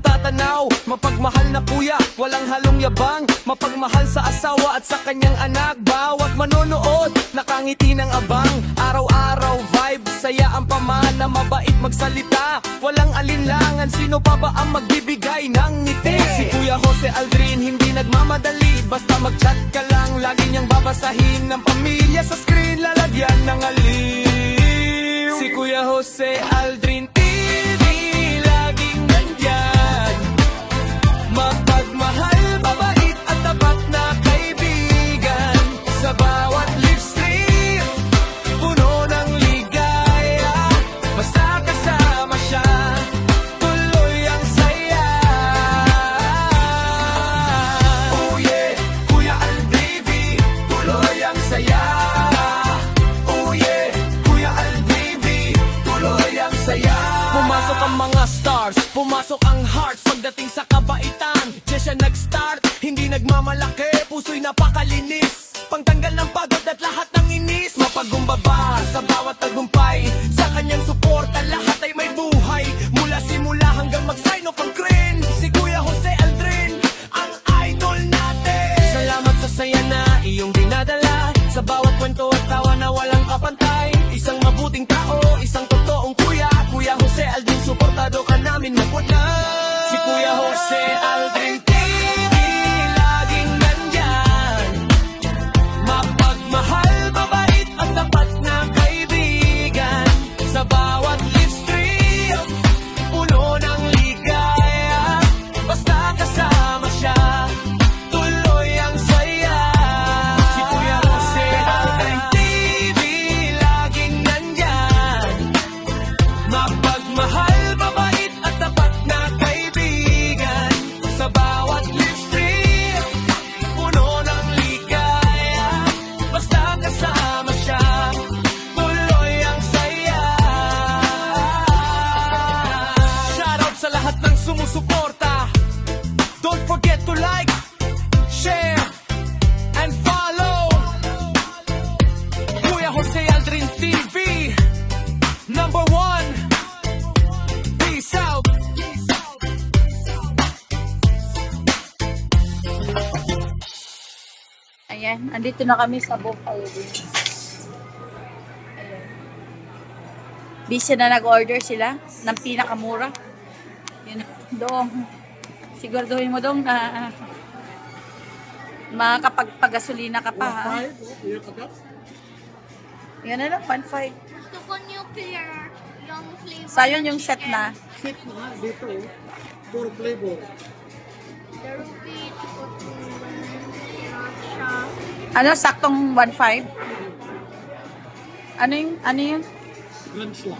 natatanaw. Mapagmahal na kuya, walang halong yabang. Mapagmahal sa asawa at sa kanyang anak. Bawat manonood, nakangiti ng abang. Araw-araw vibe, saya ang pamana. Mabait magsalita, walang alinlangan. Sino pa ba ang magbibigay ng ngiti? Si Kuya Jose Aldrin, hindi nagmamadali. Basta mag-chat ka lang, lagi niyang babasahin. Ng pamilya sa screen, lalagyan ng aliw. Si Kuya Jose Aldrin TV, laging nandyan. Mapagmahal, mabait at tapat na kaibigan. Sa bawat live stream, puno ng ligaya. Basta kasama siya, tuloy ang saya. Oh yeah, Kuya Aldrin TV, tuloy ang saya. Oh yeah, Kuya Aldrin TV, tuloy ang saya. Pumasok ang mga stars, pumasok ang hearts. Pagdating sa kabaitan, diyan siya nag-start. Hindi nagmamalaki, puso'y napakalinis. Pangtanggal ng pagod at lahat ng inis. Mapagumbaba sa bawat tagumpay. Sa kanyang suporta, lahat ay may buhay. Mula simula hanggang mag-sign off ang crane. Si Kuya Jose Aldrin, ang idol natin. Salamat sa saya na iyong dinadala. Sa bawat kwento at tawa na walang kapantay. Isang mabuting tao, isang totoong kuya. Kuya Jose Aldrin, suportado ka namin magwala. Si Kuya Jose Aldrin TV, laging nandyan. Mapagmahal, mabait at tapat na kaibigan. Sa bawat live stream, puno ng ligaya. Basta kasama siya, tuloy ang saya. Si Kuya Jose Aldrin TV, laging nandyan. Mapagmahal, mabait at tapat na kaibigan. Sa bawat live stream, puno ng ligaya. Basta kasama siya, tuloy ang saya. Shoutout sa lahat ng sumusuporta. Don't forget to like, share, and follow Kuya Jose Aldrin TV, number 1. Peace out. Ayan, andito na kami sa Buffalo Wings. Ayan. Busy na nag-order sila ng pinakamura. Yun, doong. Siguraduhin mo doong na makakapagpagasolina ka pa, ha? Yan na lang, 1.5. Gusto ko nuclear, yung flavor. Sayon yung set na. Sit na dito, for flavor. The rupee, siya. Ano, saktong 1.5? Ano yun? Grand Slam.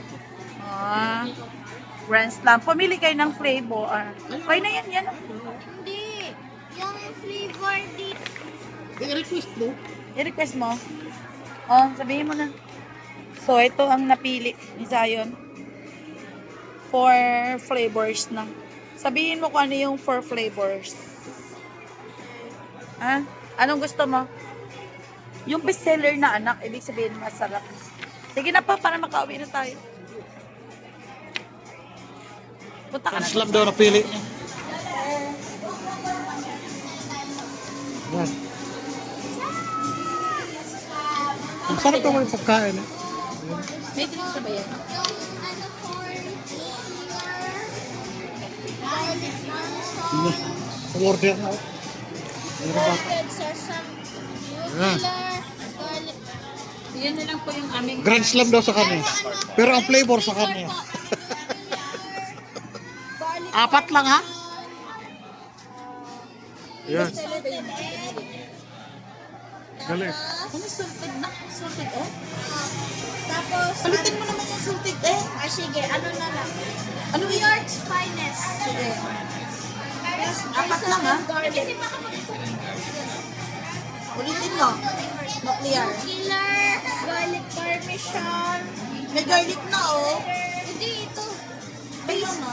Ah, Grand Slam. Pumili kayo ng flavor. Okay na yan. Hindi. Yung flavor dito. I-request mo. I-request mo. Oh, sabihin mo na. So, ito ang napili ni Zion. 4 flavors na. Sabihin mo kung ano yung 4 flavors. Ha? Anong gusto mo? Yung bestseller na anak, ibig sabihin masarap. Sige na pa, para makauwi na tayo. Punta ka Grand na. Slam daw napili niya. Yan. Ang sarap naman yung pagkain. Eh. May drinks na ba yan? Yung ano corn, garlic nonstop, Order na. Meron ba? roasted sesame, nuclear, garlic. Yan na lang po yung aming... Grand Slam daw sa kanya. Pero ang flavor sa kanya. Garlic. Apat lang ha? Yes. Galing. Ano salted na? Salted eh? Tapos, Palitin mo naman yung salted eh. sige, ano na lang. Ano New York's finest. Sige. There's Apat lang, ha? garlic. Ulitin mo. Nuclear. Nuclear, garlic parmesan. May garlic na oh. Hindi, ito. Ayun na.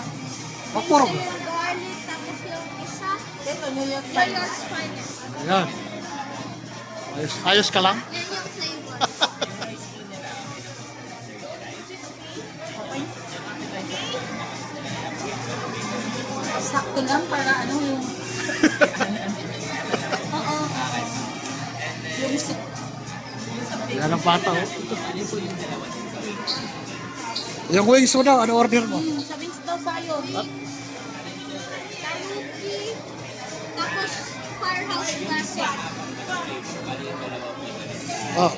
Pakurog. Ito yung garlic, tapos yung isa, Ito, New York New Times. York's finest. Yan. Ayos ka lang? Yan yung flavor. Okay. Sakto lang para ano yung... Oo. Yung Yan ang bata, oh. Yung wings mo daw, ano order mo? sa wings daw sayo. Tanuki. Tapos Firehouse Classic. Oh.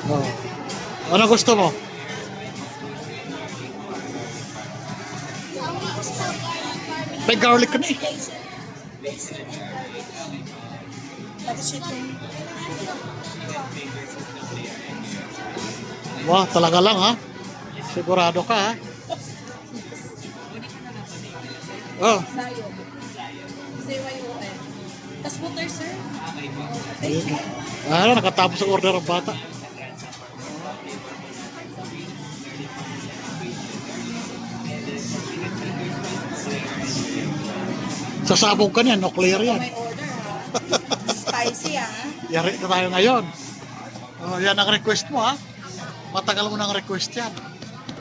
Oh. Ano gusto mo? Ang wings po, garlic. May garlic ka na eh. Tapos ito. Wah, talaga lang ha. Sigurado ka ha. Oh, Sayo. CYON. Tapos butter, sir. ano, nakatapos ang order ng bata. Sasabog ka niyan, nuclear yan. May order, ha? Spicy, ha? Yari na tayo ngayon. Oh, yan ang request mo ha. Matagal mo nang request yan.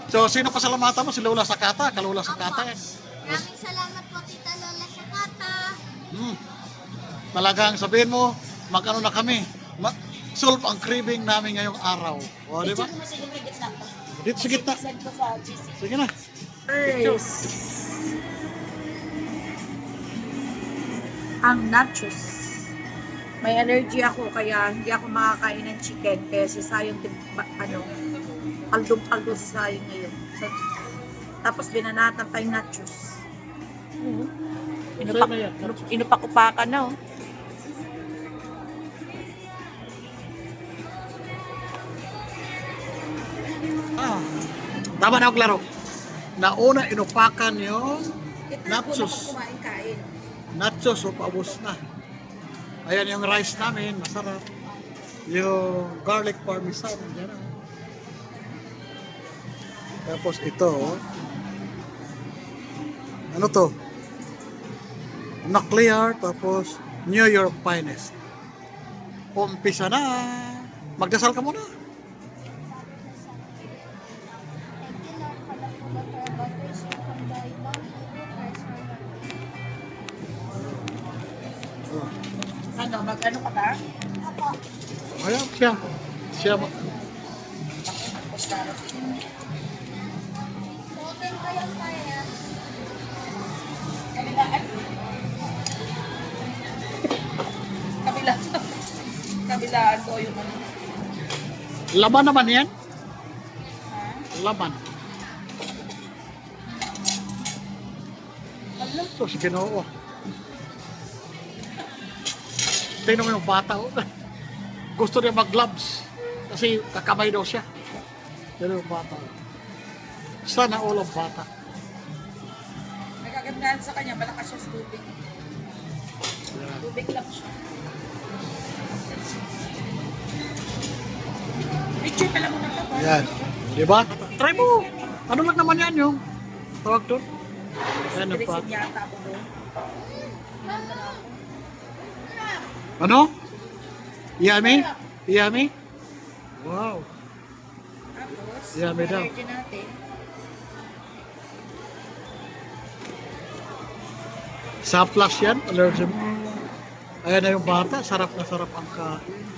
So, sino pasalamatan mo? Si Lola Sakata, Kalula Sakata yan. Maraming salamat po, Tita Lola Sakata. Talagang sabihin mo, mag-ano na kami. Solve ang craving namin ngayong araw. O, di ba? Picture mo sa gitna to. Dito sa gitna. Send ko sa GC. Sige na. First, ang nachos. May allergy ako kaya hindi ako makakain ng chicken kaya si Sayong kaldong-kaldo si Sayong ngayon. So, tapos binanatan pa yung nachos. Sa'yo na yan. Inupak-upakan na oh. Tama na ako laro. Nauna inupakan yung nachos. Kumain-kain. Nachos, so paubos na. Ayan yung rice namin, masarap. Yung garlic parmesan, yan. Tapos ito, ano to? Nuclear, tapos New York Finest. Umpisa na. Magdasal ka muna. Ano, mag-ano ka ba? Ayan, siya. Siya. Open ko yung fire. Kabilaan. Kabila. Kabilaan ko yung ano. Laman naman yan. Ha? Laman. Alam. So, si Ginoo. Tingnan mo yung bata. Oh. Gusto niya mag-gloves. Kasi kakamay daw siya. Pero yung bata. Sana all of bata. Nagagandaan sa kanya, malakas siya sa tubig. Yan. Tubig lang siya. Picture pala mo na ito. Yan. Diba? Try mo. Ano lang naman yan yung tawag doon? Yan yung bata. Resin yata ako doon. Ano? Yummy? Yummy? Wow. Tapos, Yummy daw. allergy natin. Sa plus yan, allergy mo. Ayan na yung bata, sarap na sarap ang kain.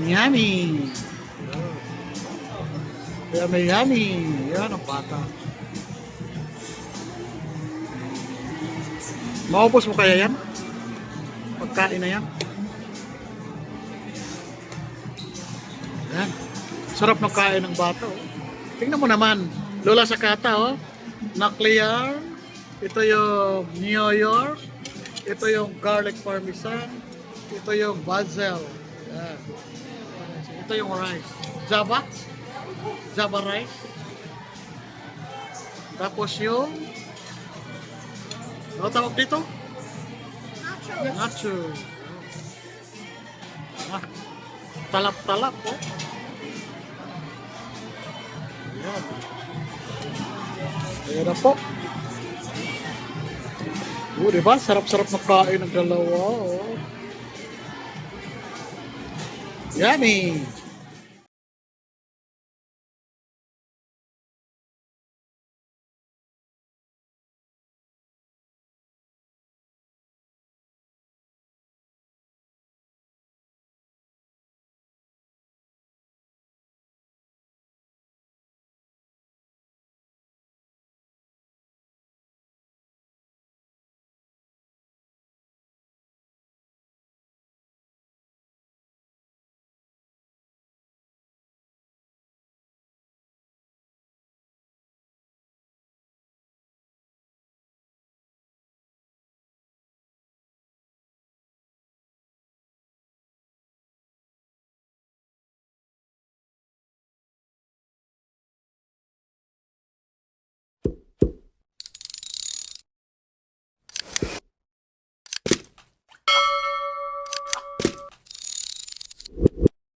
Yummy! Yummy, yummy! Yan ang bata. Maubos mo kaya yan? Pagkain na yan? Yan. Sarap ng kain ng bata. Oh. Tingnan mo naman. Lola Sakata, oh. Nuclear. Ito yung New York. Ito yung garlic parmesan. Ito yung basil. Yan. Ito yung rice. Java. Java rice. Tapos yung ano tawag dito? Nachos. Nacho. Ah, talap-talap oh. Ayan. Ayan na po. Diba? Sarap-sarap na kain ng dalawa. Oh. Yummy!